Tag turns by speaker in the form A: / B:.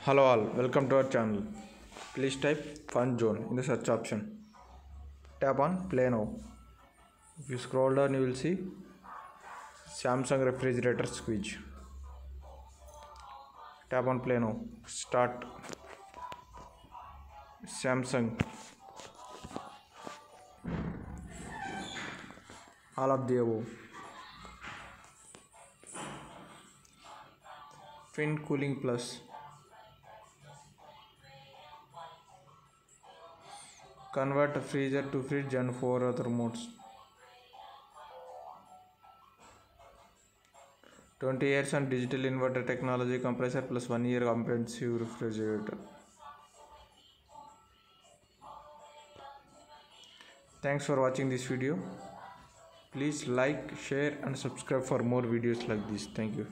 A: Hello all, welcome to our channel. Please type fun zone in the search option. Tap on play now. If you scroll down, you will see Samsung refrigerator squeeze. Tap on play now. Start. Samsung. All of the above. Fin Cooling Plus. Convert freezer to fridge and 4 other modes. 20 years on digital inverter technology, compressor plus 1 year comprehensive refrigerator. Thanks for watching this video. Please like, share and subscribe for more videos like this. Thank you.